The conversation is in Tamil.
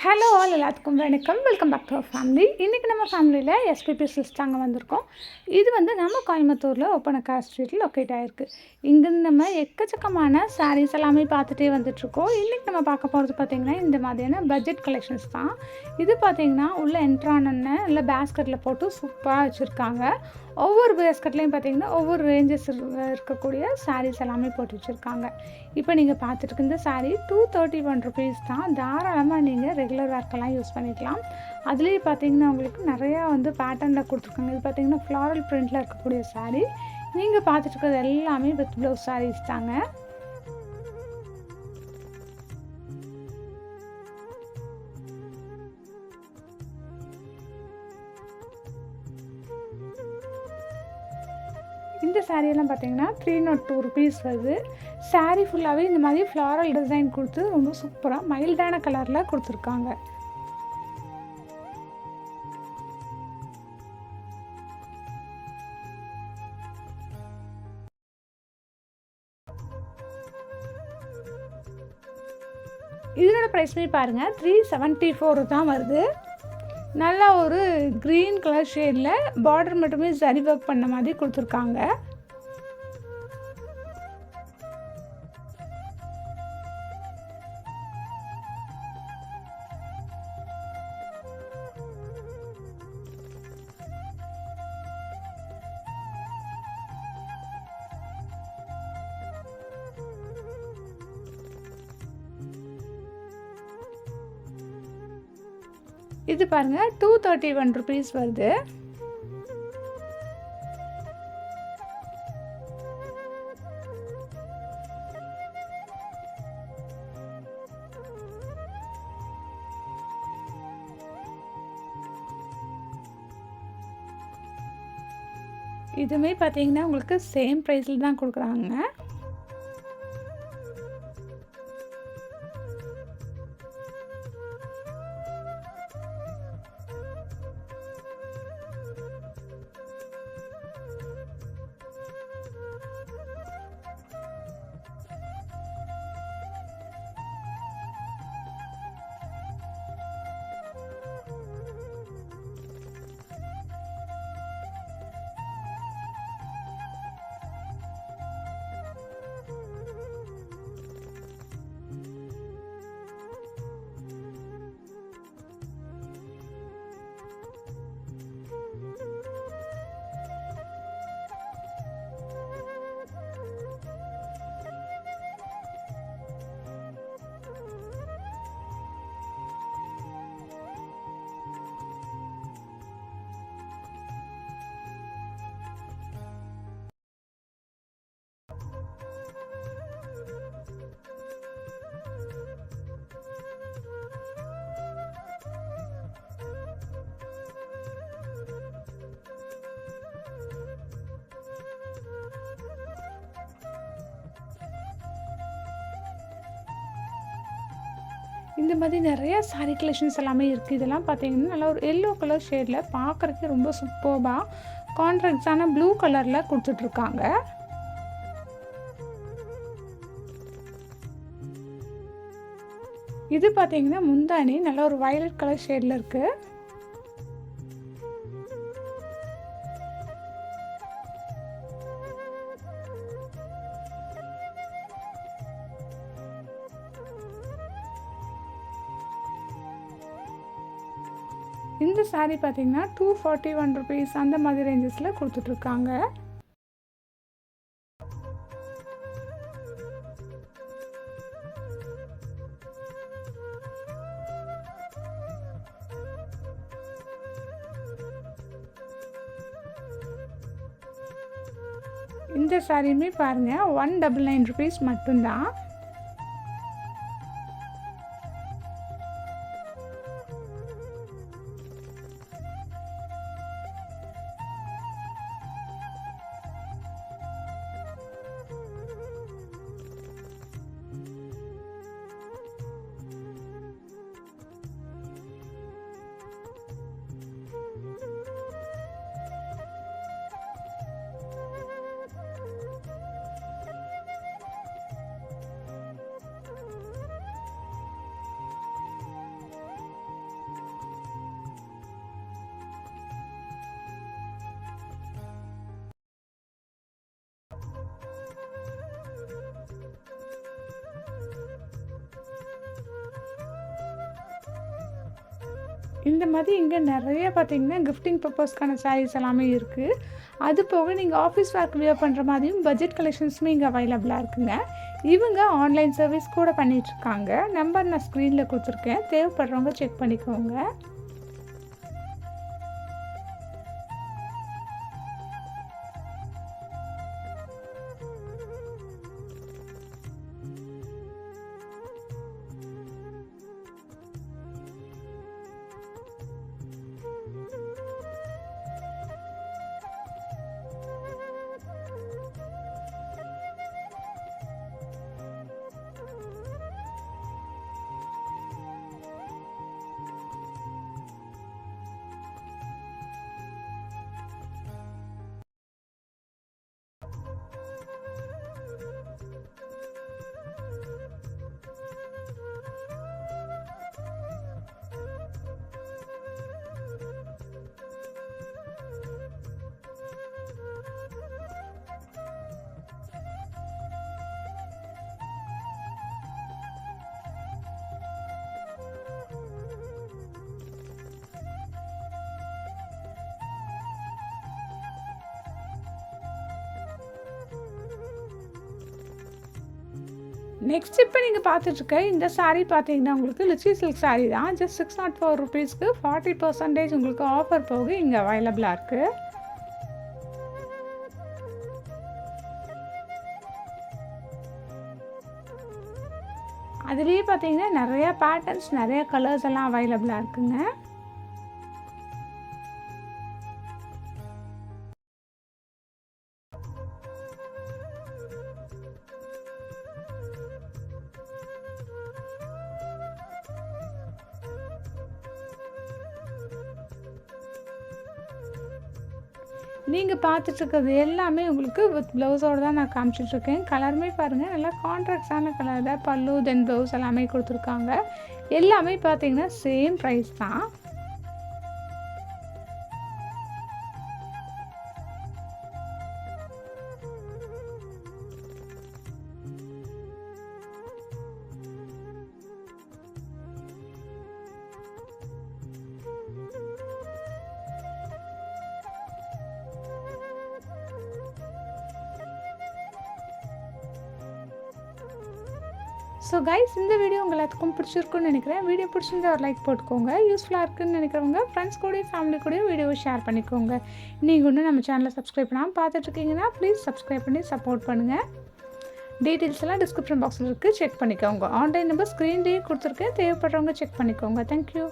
ஹலோ ஆல் எல்லாத்துக்கும் வணக்கம். Welcome back to our family. இன்றைக்கி நம்ம ஃபேமிலியில் எஸ்பிபி சிஸ் தாங்க வந்திருக்கோம். இது வந்து நம்ம கோயம்புத்தூரில் ஒப்பனக்கா ஸ்ட்ரீட்டில் லொக்கேட் ஆகிருக்கு. இங்கேருந்து நம்ம எக்கச்சக்கமான சாரீஸ் எல்லாமே பார்த்துட்டே வந்துட்ருக்கோம். இன்றைக்கி நம்ம பார்க்க போகிறது பார்த்திங்கன்னா இந்த மாதிரியான பட்ஜெட் கலெக்ஷன்ஸ் தான். இது பார்த்திங்கன்னா உள்ளே என்ட்ரானன்னு இல்லை பேஸ்கெட்டில் போட்டு சூப்பராக வச்சுருக்காங்க. ஒவ்வொரு பேஸ்கெட்லேயும் பார்த்திங்கன்னா ஒவ்வொரு ரேஞ்சஸ் இருக்கக்கூடிய சாரீஸ் எல்லாமே போட்டு வச்சுருக்காங்க. இப்போ நீங்கள் பார்த்துட்டு இந்த சாரீ 231 rupees தான். தாராளமாக நீங்கள் ரெகுலர் வேர்க்கெல்லாம் யூஸ் பண்ணிக்கலாம். அதுலேயே பார்த்திங்கன்னா உங்களுக்கு நிறையா வந்து பேட்டர்னில் கொடுத்துருக்காங்க. இது பார்த்திங்கன்னா ஃப்ளாரல் பிரிண்டில் இருக்கக்கூடிய சாரீ. நீங்கள் பார்த்துட்டு இருக்கிறது எல்லாமே வித் ப்ளவுஸ் சாரீஸ் தாங்க. இந்த சாரியெல்லாம் பார்த்தீங்கன்னா 302 rupees வருது. சாரீ ஃபுல்லாகவே இந்த மாதிரி ஃப்ளாரல் டிசைன் கொடுத்து ரொம்ப சூப்பராக மைல்டான கலரில் கொடுத்துருக்காங்க. இதனோட ப்ரைஸ்மே பாருங்கள் 374 தான் வருது. நல்லா ஒரு க்ரீன் கலர் ஷேடில் பார்டர் மட்டுமே சரி ஒர்க் பண்ண மாதிரி கொடுத்துருக்காங்க. இது பாருங்கள் 231 rupees வருது. இதுவுமே பார்த்தீங்கன்னா உங்களுக்கு சேம் ப்ரைஸில் தான் கொடுக்குறாங்க. இந்த மாதிரி நிறையா சாரீ கலெக்ஷன்ஸ் எல்லாமே இருக்குது. இதெல்லாம் பார்த்தீங்கன்னா நல்லா ஒரு எல்லோ கலர் ஷேடில் பார்க்குறதுக்கு ரொம்ப சூப்பர்பாக கான்ட்ராக்ட்ஸான ப்ளூ கலரில் கொடுத்துட்ருக்காங்க. இது பார்த்தீங்கன்னா முந்தானி நல்லா ஒரு வயலட் கலர் ஷேடில் இருக்குது. இந்த சாரீ பார்த்தீங்கன்னா 241 rupees அந்த மாதிரி ரேஞ்சஸில் கொடுத்துட்ருக்காங்க. இந்த சாரியுமே பாருங்கள் 199 rupees மட்டும்தான். இந்த மாதிரி இங்கே நிறைய பார்த்தீங்கன்னா கிஃப்டிங் பர்பஸ்க்கான சாரீஸ் எல்லாமே இருக்குது. அது போக நீங்கள் ஆஃபீஸ் ஒர்க் வியர் பண்ணுற மாதிரியும் பட்ஜெட் கலெக்ஷன்ஸுமே இங்கே அவைலபிளாக இருக்குங்க. இவங்க ஆன்லைன் சர்வீஸ் கூட பண்ணிகிட்ருக்காங்க. நம்பர் நான் ஸ்க்ரீனில் கொடுத்துருக்கேன், தேவைப்படுறவங்க செக் பண்ணிக்கோங்க. நெக்ஸ்ட் இப்போ நீங்கள் பார்த்துட்ருக்க இந்த சாரீ பார்த்தீங்கன்னா உங்களுக்கு லிச்சி சில்க் சாரீ தான். ஜஸ்ட் 604 ருபீஸ்க்கு 40% உங்களுக்கு ஆஃபர் போக இங்கே அவைலபிளாக இருக்குது. அதுலேயே பார்த்தீங்கன்னா நிறையா பேட்டர்ன்ஸ், நிறையா கலர்ஸ் எல்லாம் அவைலபிளாக இருக்குங்க. நீங்கள் பார்த்துட்ருக்கிறது எல்லாமே உங்களுக்கு வித் ப்ளவுஸோடு தான் நான் காமிச்சிட்ருக்கேன். கலருமே பாருங்கள், நல்லா கான்ட்ராக்ட்ஸான கலர் தான். பல்லு தென் ப்ளவுஸ் எல்லாமே கொடுத்துருக்காங்க. எல்லாமே பார்த்தீங்கன்னா சேம் ப்ரைஸ் தான். ஸோ கைஸ், இந்த வீடியோ உங்கள் எல்லாத்துக்கும் பிடிச்சிருக்குன்னு நினைக்கிறேன். வீடியோ பிடிச்சிருந்தா ஒரு லைக் போட்டுக்கோங்க. யூஸ்ஃபுல்லாக இருக்குன்னு நினைக்கிறவங்க ஃப்ரெண்ட்ஸ் கூடயும் ஃபேமிலி கூடயும் வீடியோவை ஷேர் பண்ணிக்கோங்க. நீங்கள் இன்னும் நம்ம சேனலை சப்ஸ்கிரைப் பண்ணாமல் பார்த்துட்ருக்கீங்கன்னா ப்ளீஸ் சப்ஸ்கிரைப் பண்ணி சப்போர்ட் பண்ணுங்கள். டீட்டெயில்ஸ் எல்லாம் டிஸ்கிரிப்ஷன் பாக்ஸில் இருக்குது, செக் பண்ணிக்கோங்க. ஆன்லைன் நம்பர் ஸ்க்ரீன்லேயே கொடுத்துருக்கேன், தேவைப்படுறவங்க செக் பண்ணிக்கோங்க. தேங்க்யூ.